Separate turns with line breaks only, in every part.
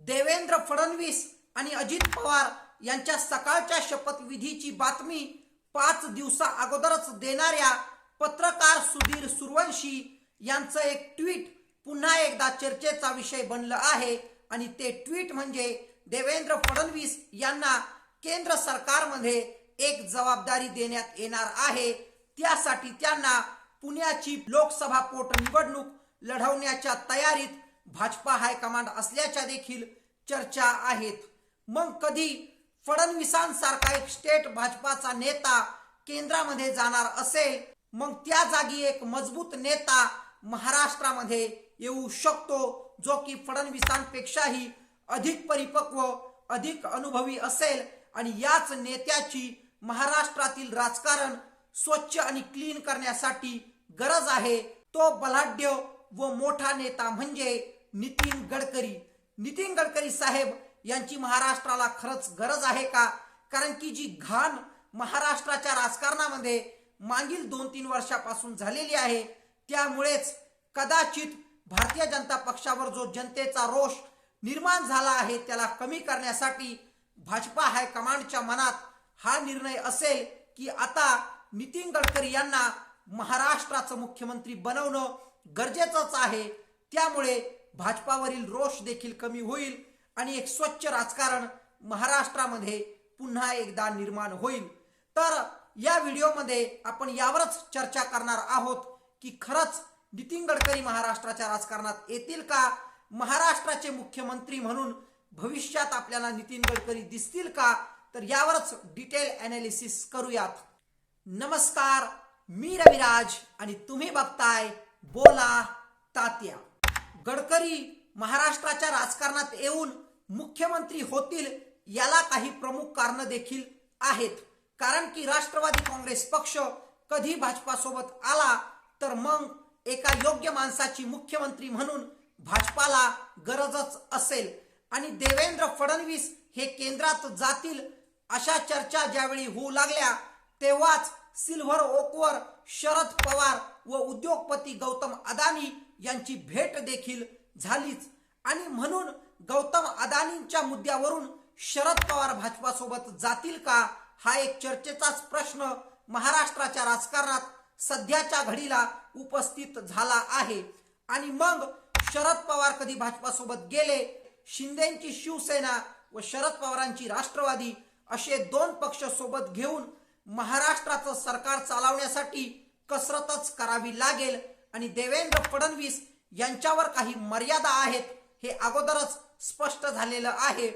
देवेंद्र फडणवीस आणि अजित पवार यांच्या सकाळच्या शपथविधीची बातमी 5 दिवसा अगोदरच देणाऱ्या पत्रकार सुधीर सूर्यवंशी यांचं एक ट्विट पुन्हा एकदा चर्चेचा विषय बनलं आहे आणि ते ट्विट म्हणजे देवेंद्र फडणवीस यांना केंद्र सरकारमध्ये एक जबाबदारी देण्यात येणार आहे। त्यासाठी त्यांना पुण्याची लोकसभा पोटनिवडणूक लढवण्याच्या तयारीत भाजपा हायकमांड असल्याच्या देखील चर्चा आहेत। मग कधी फडणवीसांसारखा एक स्टेट भाजपाचा नेता केंद्रामध्ये जाणार असेल, मग त्या जागी एक मजबूत नेता महाराष्ट्रामध्ये येऊ शकतो जो की फडणवीसांपेक्षाही अधिक परिपक्व, अधिक अनुभवी असेल आणि याच नेत्याची महाराष्ट्रातील राजकारण स्वच्छ आणि क्लीन करण्यासाठी गरज आहे। तो बलाढ्य व मोठा नेता म्हणजे नितीन गडकरी। नितीन गडकरी साहेब यांची महाराष्ट्राला खरंच गरज आहे का? कारण की जी घाण महाराष्ट्राच्या राजकारणामध्ये मागील 2-3 वर्षापासून झालेली आहे, त्यामुळेच कदाचित भारतीय जनता पक्षावर जो जनतेचा रोष निर्माण झाला आहे त्याला कमी करण्यासाठी भाजपा हायकमांडच्या मनात हा निर्णय असेल की आता नितीन गडकरी यांना महाराष्ट्राचं मुख्यमंत्री बनवणं गरजेचंच आहे। त्यामुळे भाजपावरील रोष देखील कमी होईल आणि एक स्वच्छ राजकारण महाराष्ट्रामध्ये पुन्हा एकदा निर्माण होईल। तर या व्हिडिओमध्ये आपण यावरच चर्चा करणार आहोत की खरंच नितीन गडकरी महाराष्ट्राच्या राजकारणात येतील का? महाराष्ट्राचे मुख्यमंत्री म्हणून भविष्यात आपल्याला नितीन गडकरी दिसतील का? तर यावरच डिटेल ॲनालिसिस करूयात। नमस्कार, मी रविराज आणि तुम्ही बघताय बोला तात्या। गडकरी महाराष्ट्राच्या राजकारणात येऊन मुख्यमंत्री होतील याला काही प्रमुख कारण देखील आहेत। कारण की राष्ट्रवादी काँग्रेस पक्ष कधी भाजपासोबत आला तर मग एका योग्य माणसाची मुख्यमंत्री म्हणून भाजपाला गरजच असेल आणि देवेंद्र फडणवीस हे केंद्रात जातील अशा चर्चा ज्यावेळी होऊ लागल्या तेव्हाच सिल्व्हर ओकवर शरद पवार व उद्योगपती गौतम अदानी यांची भेट देखील झालीच आणि म्हणून गौतम अदानींच्या मुद्द्यावरून शरद पवार भाजपासोबत जातील का हा एक चर्चेचाच प्रश्न महाराष्ट्राच्या राजकारणात सध्याच्या घडीला उपस्थित झाला आहे। आणि मग शरद पवार कधी भाजपासोबत गेले, शिंदेची शिवसेना व शरद पवारांची राष्ट्रवादी असे 2 पक्ष सोबत घेऊन महाराष्ट्राचं सरकार चालवण्यासाठी कसरतच करावी लागेल आणि देवेंद्र फडणवीस यांच्यावर काही मर्यादा आहेत हे अगोदरच स्पष्ट झालेलं आहे।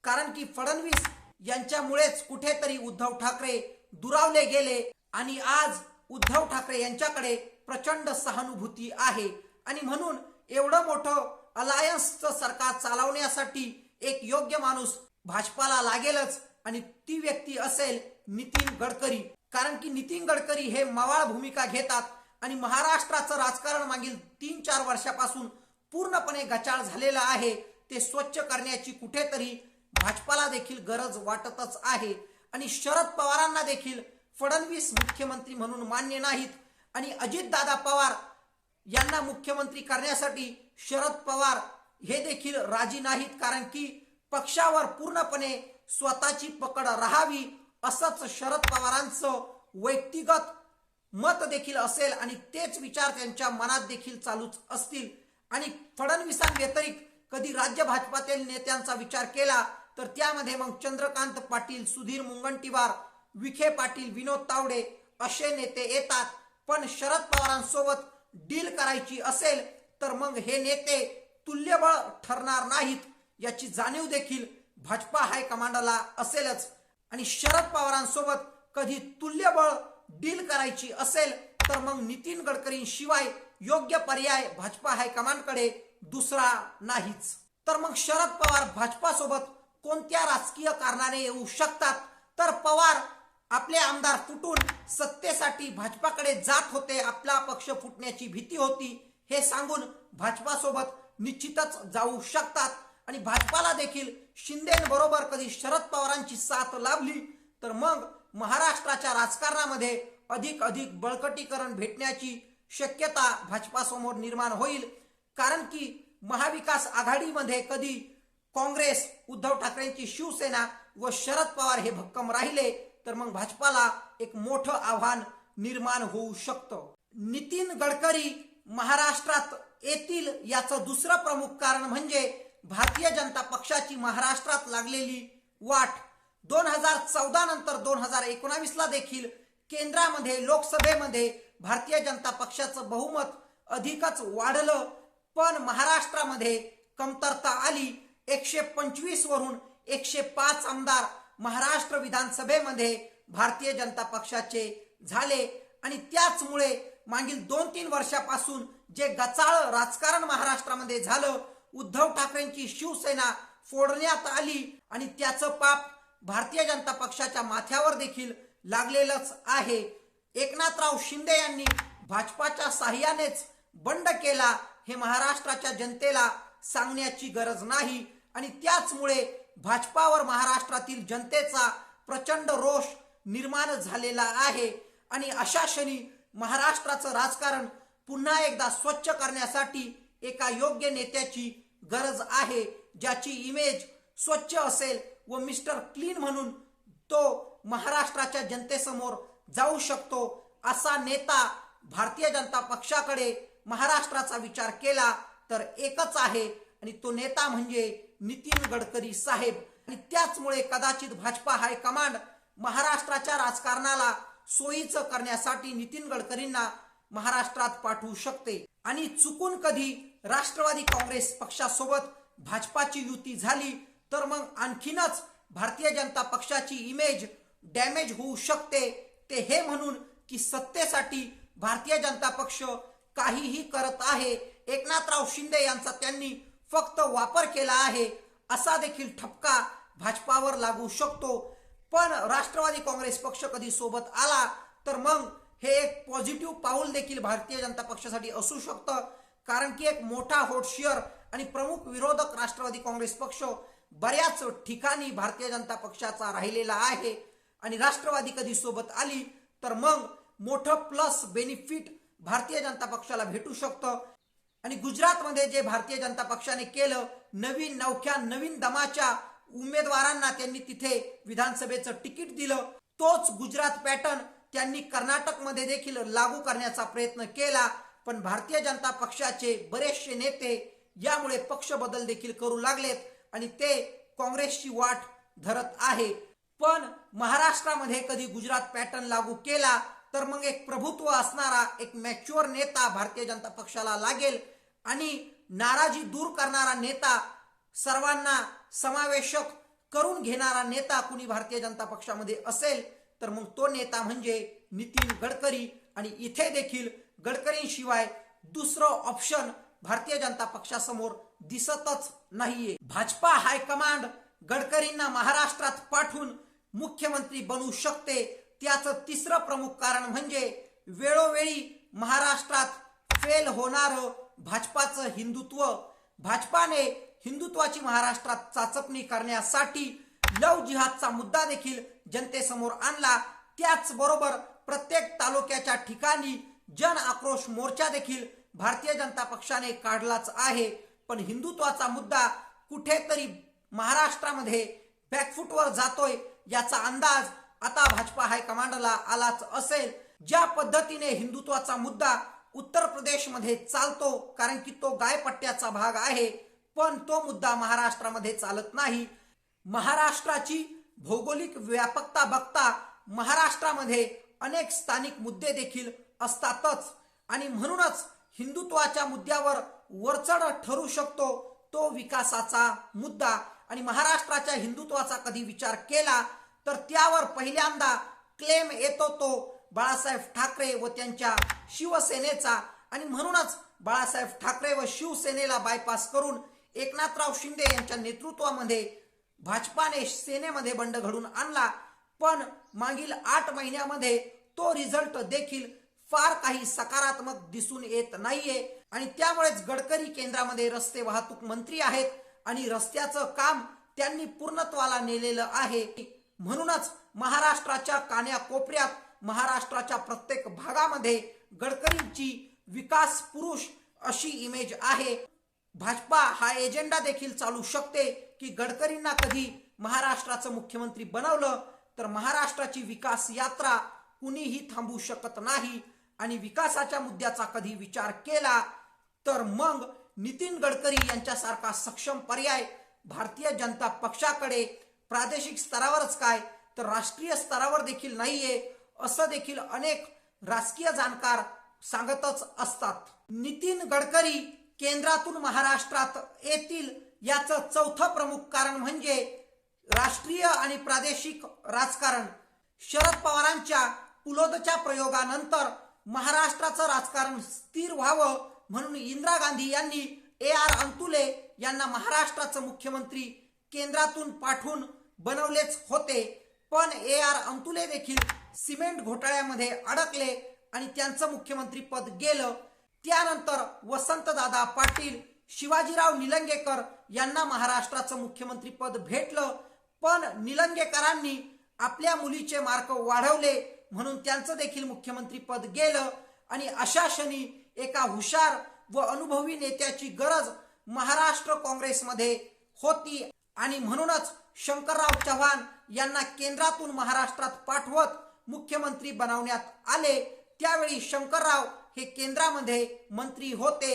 कारण की फडणवीस यांच्यामुळेच कुठेतरी उद्धव ठाकरे दुरावले गेले आणि आज उद्धव ठाकरे यांच्याकडे प्रचंड सहानुभूती आहे आणि म्हणून एवढं मोठं अलायन्सचं सरकार चालवण्यासाठी एक योग्य माणूस भाजपाला लागेलच आणि ती व्यक्ती असेल नितीन गडकरी। कारण की नितीन गडकरी हे मवाळ भूमिका घेतात आणि महाराष्ट्राचं राजकारण मागील 3-4 वर्षापासून पूर्णपणे गचाळ झालेलं आहे, ते स्वच्छ करण्याची कुठेतरी भाजपाला देखील गरज वाटतच आहे आणि शरद पवारांना देखील फडणवीस मुख्यमंत्री म्हणून मान्य नाहीत आणि अजितदादा पवार यांना मुख्यमंत्री करण्यासाठी शरद पवार हे देखील राजी नाहीत। कारण की पक्षावर पूर्णपणे स्वतःची पकड राहावी असंच शरद पवारांचं व्यक्तिगत मत देखील असेल आणि तेच विचार त्यांच्या मनात देखील चालूच असतील आणि फडणवीसांव्यतिरिक्त कधी राज्य भाजपातील नेत्यांचा विचार केला तर त्यामध्ये मग चंद्रकांत पाटील, सुधीर मुनगंटीवार, विखे पाटील, विनोद तावडे असे नेते येतात। पण शरद पवारांसोबत डील करायची असेल तर मग हे नेते तुल्यबळ ठरणार नाहीत याची जाणीव देखील भाजपा हायकमांडला असेलच आणि शरद पवारांसोबत कधी तुल्यबळ डील करायची असेल तर मग नितीन गडकरींशिवाय योग्य पर्याय भाजपा हायकमांडकडे दुसरा नाहीच। तर मग शरद पवार भाजपासोबत कोणत्या राजकीय कारणाने येऊ शकतात? तर पवार आपले आमदार फुटून सत्तेसाठी भाजपाकडे जात होते, आपला पक्ष फुटण्याची भीती होती हे सांगून भाजपासोबत निश्चितच जाऊ शकतात आणि भाजपाला देखील शिंदेबरोबर कधी शरद पवारांची साथ लाभली तर मग महाराष्ट्राच्या राजकारणामध्ये अधिक बळकटीकरण भेटण्याची शक्यता भाजपासमोर निर्माण होईल। कारण की महाविकास आघाडीमध्ये कधी काँग्रेस, उद्धव ठाकरेंची शिवसेना व शरद पवार हे भक्कम राहिले तर मग भाजपाला एक मोठं आव्हान निर्माण होऊ शकतं. नितीन गडकरी महाराष्ट्रात येतील याचं दुसरं प्रमुख कारण म्हणजे भारतीय जनता पक्षाची महाराष्ट्रात लागलेली वाट. 2014 नंतर 2019ला देखील केंद्रामध्ये लोकसभेमध्ये भारतीय जनता पक्षाचं बहुमत अधिकच वाढलं, पण महाराष्ट्रामध्ये कमतरता आली. 125 वरून 105 आमदार महाराष्ट्र विधानसभेमध्ये भारतीय जनता पक्षाचे झाले आणि त्याचमुळे मागील 2-3 वर्षापासून जे गचाळ राजकारण महाराष्ट्रामध्ये झालं, उद्धव ठाकरेंची शिवसेना फोडण्यात आली आणि त्याचं पाप भारतीय जनता पक्षाच्या माथ्यावर देखील लागलेलंच आहे. एकनाथराव शिंदे यांनी भाजपाच्या साह्यानेच बंड केला हे महाराष्ट्राच्या जनतेला सांगण्याची गरज नाही आणि त्याचमुळे भाजपावर महाराष्ट्रातील जनतेचा प्रचंड रोष निर्माण झालेला आहे आणि अशा क्षणी महाराष्ट्राचं राजकारण पुन्हा एकदा स्वच्छ करण्यासाठी एका योग्य नेत्याची गरज आहे, ज्याची इमेज स्वच्छ असेल व मिस्टर क्लीन म्हणून तो महाराष्ट्राच्या जनतेसमोर जाऊ शकतो. असा नेता भारतीय जनता पक्षाकडे महाराष्ट्राचा विचार केला तर एकच आहे आणि तो नेता म्हणजे नितीन गडकरी साहेब. आणि त्याचमुळे कदाचित भाजपा हायकमांड महाराष्ट्राच्या राजकारणाला सोयीचं करण्यासाठी नितीन गडकरींना महाराष्ट्रात पाठवू शकते. आणि चुकून कधी राष्ट्रवादी काँग्रेस पक्षासोबत भाजपाची युती झाली तर मग आणखीनच भारतीय जनता पक्षाची इमेज डॅमेज होऊ शकते. ते हे म्हणून की सत्तेसाठी भारतीय जनता पक्ष काहीही करत आहे, एकनाथराव शिंदे यांचा त्यांनी फक्त वापर केला आहे असा देखील ठपका भाजपावर लागू शकतो. पण राष्ट्रवादी काँग्रेस पक्ष कधी सोबत आला तर मग हे एक पॉझिटिव्ह पाऊल देखील भारतीय जनता पक्षासाठी असू शकतं, कारण की एक मोठा होटशेअर आणि प्रमुख विरोधक राष्ट्रवादी काँग्रेस पक्ष बऱ्याच ठिकाणी भारतीय जनता पक्षाचा राहिलेला आहे आणि राष्ट्रवादी कधी सोबत आली तर मग मोठं प्लस बेनिफिट भारतीय जनता पक्षाला भेटू शकतं. आणि गुजरातमध्ये जे भारतीय जनता पक्षाने केलं, नवीन नवख्या नवीन दमाच्या उमेदवारांना त्यांनी तिथे विधानसभेचं तिकीट दिलं, तोच गुजरात पॅटर्न त्यांनी कर्नाटकमध्ये देखील लागू करण्याचा प्रयत्न केला. पण भारतीय जनता पक्षाचे बरेचसे नेते यामुळे पक्ष बदल देखील करू लागलेत आणि ते काँग्रेसची वाट धरत आहे. पण महाराष्ट्रामध्ये कधी गुजरात पॅटर्न लागू केला तर मग एक प्रभुत्व असणारा एक मॅच्युअर नेता भारतीय जनता पक्षाला लागेल आणि नाराजी दूर करणारा नेता, सर्वांना समावेशक करून घेणारा नेता कुणी भारतीय जनता पक्षामध्ये असेल तर मग तो नेता म्हणजे नितीन गडकरी. आणि इथे देखील गडकरींशिवाय दुसरं ऑप्शन भारतीय जनता पक्षासमोर दिसतच नाहीये. भाजपा हायकमांड गडकरींना महाराष्ट्रात पाठवून मुख्यमंत्री बनवू शकते. त्याचं तिसरं प्रमुख कारण म्हणजे वेळोवेळी महाराष्ट्रात फेल होणारं भाजपाचं हिंदुत्व. भाजपाने हिंदुत्वाची महाराष्ट्रात चाचपणी करण्यासाठी लव जिहादचा मुद्दा देखील जनतेसमोर आणला. त्याचबरोबर प्रत्येक तालुक्याच्या ठिकाणी जन आक्रोश मोर्चा देखील भारतीय जनता पक्षाने काढलाच आहे. पण हिंदुत्वाचा मुद्दा कुठेतरी महाराष्ट्रामध्ये बॅकफुटवर जातोय याचा अंदाज आता भाजपा हायकमांडला आलाच असेल. ज्या पद्धतीने हिंदुत्वाचा मुद्दा उत्तर प्रदेशमध्ये चालतो, कारण की तो गायपट्ट्याचा भाग आहे, पण तो मुद्दा महाराष्ट्रामध्ये चालत नाही. महाराष्ट्राची भौगोलिक व्यापकता बघता महाराष्ट्रामध्ये अनेक स्थानिक मुद्दे देखील असतातच आणि म्हणूनच हिंदुत्वाच्या मुद्द्यावर वरचढ ठरू शकतो तो विकासाचा मुद्दा. आणि महाराष्ट्राच्या हिंदुत्वाचा कधी विचार केला तर त्यावर पहिल्यांदा क्लेम येतो तो बाळासाहेब ठाकरे व त्यांच्या शिवसेनेचा. आणि म्हणूनच बाळासाहेब ठाकरे व शिवसेनेला बायपास करून एकनाथराव शिंदे यांच्या नेतृत्वामध्ये भाजपाने सेनेमध्ये बंड घडून आणला. पण मागील 8 महिन्यामध्ये तो रिझल्ट देखील फार काही सकारात्मक दिसून येत नाहीये आणि त्यामुळेच गडकरी केंद्रामध्ये रस्ते वाहतूक मंत्री आहेत आणि रस्त्याचं काम त्यांनी पूर्णत्वाला नेलेलं आहे. म्हणूनच महाराष्ट्राच्या कान्याकोपऱ्यात, महाराष्ट्राच्या प्रत्येक भागामध्ये गडकरींची विकास पुरुष अशी इमेज आहे. भाजपा हा एजेंडा देखील चालू शकते की गडकरींना कधी महाराष्ट्राचं मुख्यमंत्री बनवलं तर महाराष्ट्राची विकास यात्रा कुणीही थांबवू शकत नाही आणि विकासाच्या मुद्द्याचा कधी विचार केला तर मग नितीन गडकरी यांच्यासारखा सक्षम पर्याय भारतीय जनता पक्षाकडे प्रादेशिक स्तरावरच काय तर राष्ट्रीय स्तरावर देखील नाहीये असं देखील अनेक राजकीय जाणकार सांगतच असतात. नितीन गडकरी केंद्रातून महाराष्ट्रात येतील याचं चौथं प्रमुख कारण म्हणजे राष्ट्रीय आणि प्रादेशिक राजकारण. शरद पवारांच्या पुलोदच्या प्रयोगानंतर महाराष्ट्राचं राजकारण स्थिर व्हावं म्हणून इंदिरा गांधी यांनी AR अंतुले यांना महाराष्ट्राचं मुख्यमंत्री केंद्रातून पाठवून बनवलेच होते. पण AR अंतुले देखील सिमेंट घोटाळ्यामध्ये अडकले आणि त्यांचं मुख्यमंत्री पद गेलं. त्यानंतर वसंतदादा पाटील, शिवाजीराव निलंगेकर यांना महाराष्ट्राचं मुख्यमंत्री पद भेटलं. पण निलंगेकरांनी आपल्या मुलीचे मार्क वाढवले म्हणून त्यांचं देखील मुख्यमंत्री पद गेलं. आणि अशा क्षणी एका हुशार व अनुभवी नेत्याची गरज महाराष्ट्र काँग्रेसमध्ये होती आणि म्हणूनच शंकरराव चव्हाण यांना केंद्रातून महाराष्ट्रात पाठवत मुख्यमंत्री बनवण्यात आले. त्यावेळी शंकरराव हे केंद्रामध्ये मंत्री होते.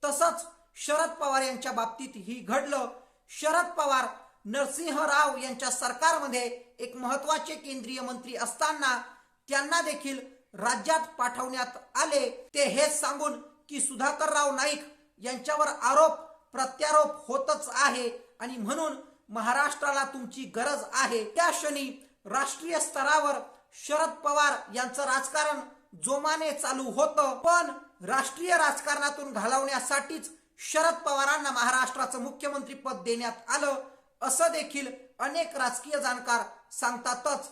तसंच शरद पवार यांच्या बाबतीत ही घडलं. शरद पवार नरसिंहराव यांच्या सरकारमध्ये एक महत्वाचे केंद्रीय मंत्री असताना त्यांना देखील राज्यात पाठवण्यात आले. ते हेच सांगून की सुधाकरराव नाईक यांच्यावर आरोप प्रत्यारोप होतच आहे आणि म्हणून महाराष्ट्राला तुमची गरज आहे. त्या क्षणी राष्ट्रीय स्तरावर शरद पवार यांचं राजकारण जोमाने चालू होतं. पण राष्ट्रीय राजकारणातून घालवण्यासाठीच शरद पवारांना महाराष्ट्राचं मुख्यमंत्री पद देण्यात आलं असं देखील अनेक राजकीय जाणकार सांगतातच.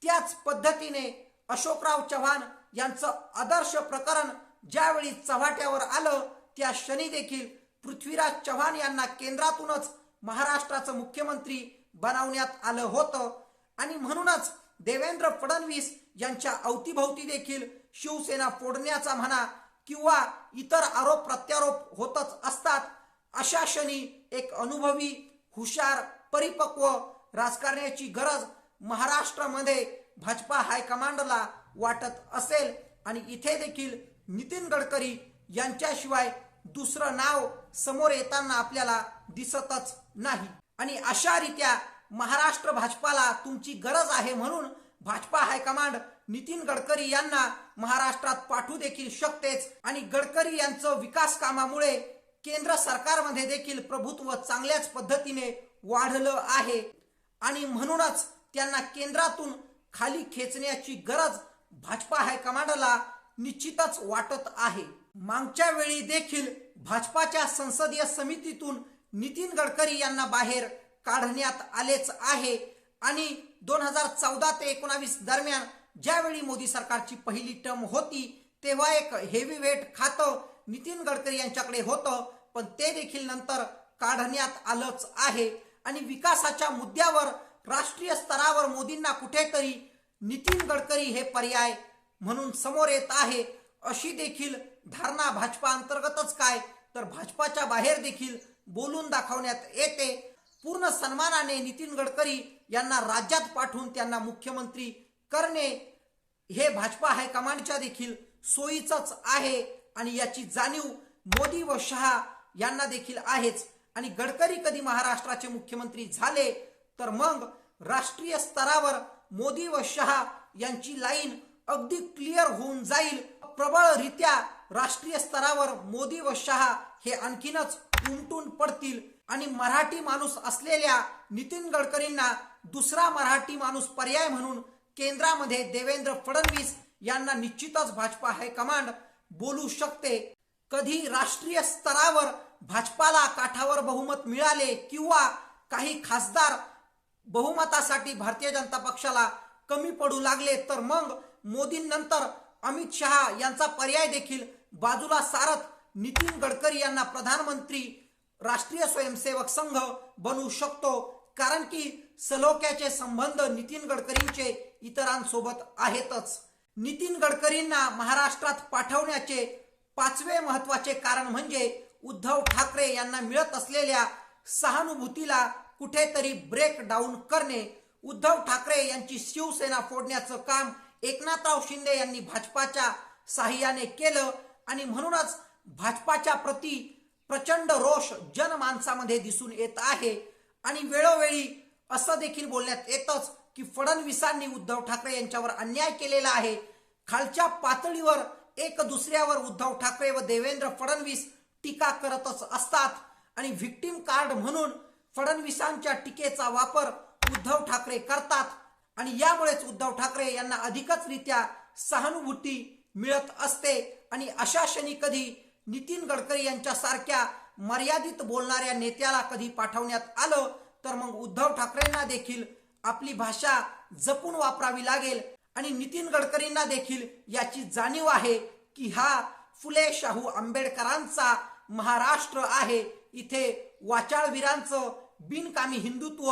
त्याच पद्धतीने अशोकराव चव्हाण यांचं आदर्श प्रकरण ज्यावेळी चव्हाट्यावर आलं त्या क्षणी देखील पृथ्वीराज चव्हाण यांना केंद्रातूनच महाराष्ट्राचं मुख्यमंत्री बनवण्यात आलं होतं. आणि म्हणूनच देवेंद्र फडणवीस यांच्या अवतीभवती देखील शिवसेना फोडण्याचा म्हणा किंवा इतर आरोप प्रत्यारोप होतच असतात. अशा क्षणी एक अनुभवी, हुशार, परिपक्व राजकारण्याची गरज महाराष्ट्रामध्ये भाजपा हायकमांडला वाटत असेल आणि इथे देखील नितीन गडकरी यांच्याशिवाय दुसरं नाव समोर येताना आपल्याला दिसतच नाही. आणि अशा रीत्या महाराष्ट्र भाजपाला तुमची गरज आहे म्हणून भाजपा हायकमांड नितीन गडकरी यांना महाराष्ट्रात पाठवू देखील शकतेच. आणि गडकरी यांचं विकास कामामुळे केंद्र सरकारमध्ये देखील प्रभुत्व चांगल्याच पद्धतीने वाढलं आहे आणि म्हणूनच त्यांना केंद्रातून खाली खेचण्याची गरज भाजपा हायकमांडला निश्चितच वाटत आहे. मागच्या वेळी देखील भाजपाच्या संसदीय समितीतून नितीन गडकरी यांना बाहेर काढण्यात आलेच आहे आणि 2014 ते 19 दरम्यान ज्यावेळी मोदी सरकारची पहिली टर्म होती तेव्हा एक हेवीवेट खातं नितीन गडकरी यांच्याकडे होतं पण ते देखील नंतर काढण्यात आलंच आहे. आणि विकासाच्या मुद्द्यावर राष्ट्रीय स्तरावर मोदींना कुठेतरी नितीन गडकरी हे पर्याय म्हणून समोर येत आहे अशी देखील धारणा भाजपा अंतर्गतच काय तर भाजपाच्या बाहेर देखील बोलून दाखवण्यात येते. पूर्ण सन्मानाने नितीन गडकरी यांना राज्यात पाठवून त्यांना मुख्यमंत्री करणे हे भाजपा हायकमांडच्या देखील सोयीचंच आहे आणि याची जाणीव मोदी व शहा यांना देखील आहेच. आणि गडकरी कधी महाराष्ट्राचे मुख्यमंत्री झाले तर मग राष्ट्रीय स्तरावर मोदी व शहा यांची लाईन अगदी क्लिअर होऊन जाईल. प्रबळरित्या राष्ट्रीय स्तरावर मोदी व शहा हे आणखीनच उमटून पडतील आणि मराठी माणूस असलेल्या नितीन गडकरींना दुसरा मराठी माणूस पर्याय म्हणून केंद्रामध्ये देवेंद्र फडणवीस यांना निश्चितच भाजपा हायकमांड बोलू शकते. कधी राष्ट्रीय स्तरावर भाजपाला काठावर बहुमत मिळाले किंवा काही खासदार बहुमतासाठी भारतीय जनता पक्षाला कमी पडू लागले तर मग मोदींनंतर अमित शहा यांचा पर्याय देखील बाजूला सारत नितीन गडकरी यांना प्रधानमंत्री राष्ट्रीय स्वयंसेवक संघ बनवू शकतो. कारण की सलोख्याचे संबंध नितीन गडकरींचे इतरांसोबत आहेतच. नितीन गडकरींना महाराष्ट्रात पाठवण्याचे पाचवे महत्वाचे कारण म्हणजे उद्धव ठाकरे यांना मिळत असलेल्या सहानुभूतीला कुठेतरी ब्रेक डाऊन करणे, उद्धव ठाकरे यांची शिवसेना फोडण्याचं काम एकनाथराव शिंदे यांनी भाजपाच्या साहाय्याने केलं आणि म्हणूनच भाजपाच्या प्रती प्रचंड रोष जनमानसामध्ये दिसून येत आहे. आणि वेळोवेळी असं देखील बोलण्यात येतच की फडणवीसांनी उद्धव ठाकरे यांच्यावर अन्याय केलेला आहे. खालच्या पातळीवर एक दुसऱ्यावर उद्धव ठाकरे व देवेंद्र फडणवीस टीका करतच असतात आणि व्हिक्टिम कार्ड म्हणून फडणवीसांच्या टीकेचा वापर उद्धव ठाकरे करतात आणि यामुळेच उद्धव ठाकरे यांना अधिकच रित्या सहानुभूती मिळत असते. आणि अशा क्षणी कधी नितीन गडकरी यांच्यासारख्या मर्यादित बोलणाऱ्या नेत्याला कधी पाठवण्यात आलं तर मग उद्धव ठाकरेंना देखील आपली भाषा जपून वापरावी लागेल. आणि नितीन गडकरींना देखील याची जाणीव आहे की हा फुले शाहू आंबेडकरांचा महाराष्ट्र आहे. इथे वाचाळवीरांचं बिनकामी हिंदुत्व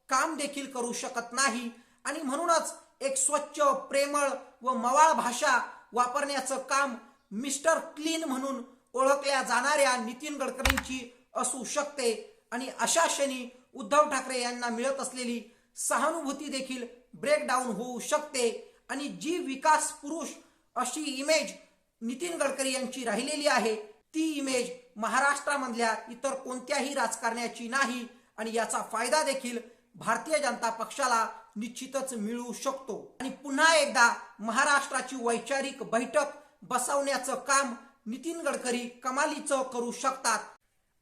काम देखील करू शकत नाही आणि म्हणूनच एक स्वच्छ, प्रेमळ व मवाळ भाषा वापरण्याचं काम मिस्टर क्लीन म्हणून ओळखल्या जाणाऱ्या नितीन गडकरींची असू शकते. आणि अशा क्षणी उद्धव ठाकरे यांना मिळत असलेली सहानुभूती देखील ब्रेकडाऊन होऊ शकते आणि जी विकास पुरुष अशी इमेज नितीन गडकरी यांची राहिलेली आहे ती इमेज महाराष्ट्रामधल्या इतर कोणत्याही राजकारण्याची नाही आणि याचा फायदा देखील भारतीय जनता पक्षाला निश्चितच मिळू शकतो. आणि पुन्हा एकदा महाराष्ट्राची वैचारिक बैठक बसवण्याचं काम नितीन गडकरी कमालीचं करू शकतात.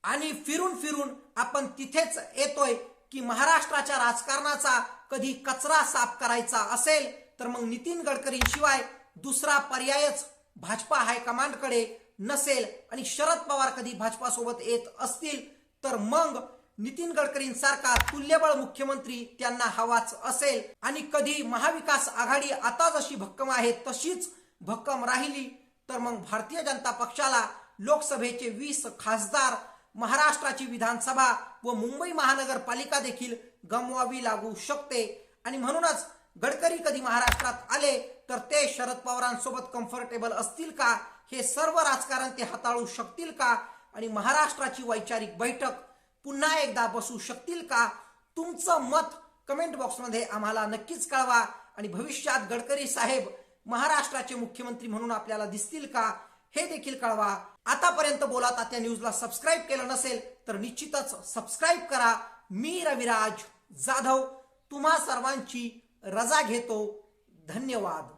आणि फिरून फिरून आपण तिथेच येतोय की महाराष्ट्राच्या राजकारणाचा कधी कचरा साफ करायचा असेल तर मग नितीन गडकरींशिवाय दुसरा पर्यायच भाजपा हायकमांडकडे नसेल. आणि शरद पवार कधी भाजपासोबत येत असतील तर मग नितीन गडकरींसारखा तुल्यबळ मुख्यमंत्री त्यांना हवाच असेल. आणि कधी महाविकास आघाडी आता जशी भक्कम आहे तशीच भक्कम राहिली तर मग भारतीय जनता पक्षाला लोकसभेचे 20 खासदार, महाराष्ट्राची विधानसभा व मुंबई महानगरपालिका देखील गमवावी लागू शकते. आणि म्हणूनच गडकरी कधी महाराष्ट्रात आले तर ते शरद पवारांसोबत कम्फर्टेबल असतील का, हे सर्व राजकारण ते हाताळू शकतील का आणि महाराष्ट्राची वैचारिक बैठक पुन्हा एकदा बसू शकतील का. तुमचं मत कमेंट बॉक्समध्ये आम्हाला नक्कीच कळवा. आणि भविष्यात गडकरी साहेब महाराष्ट्राचे मुख्यमंत्री म्हणून आपल्याला दिसतील का हे देखील कळवा. आतापर्यंत बोला तात्या न्यूजला सबस्क्राईब केलं नसेल तर निश्चितच सबस्क्राईब करा. मी रविराज जाधव तुम्हा सर्वांची रजा घेतो. धन्यवाद.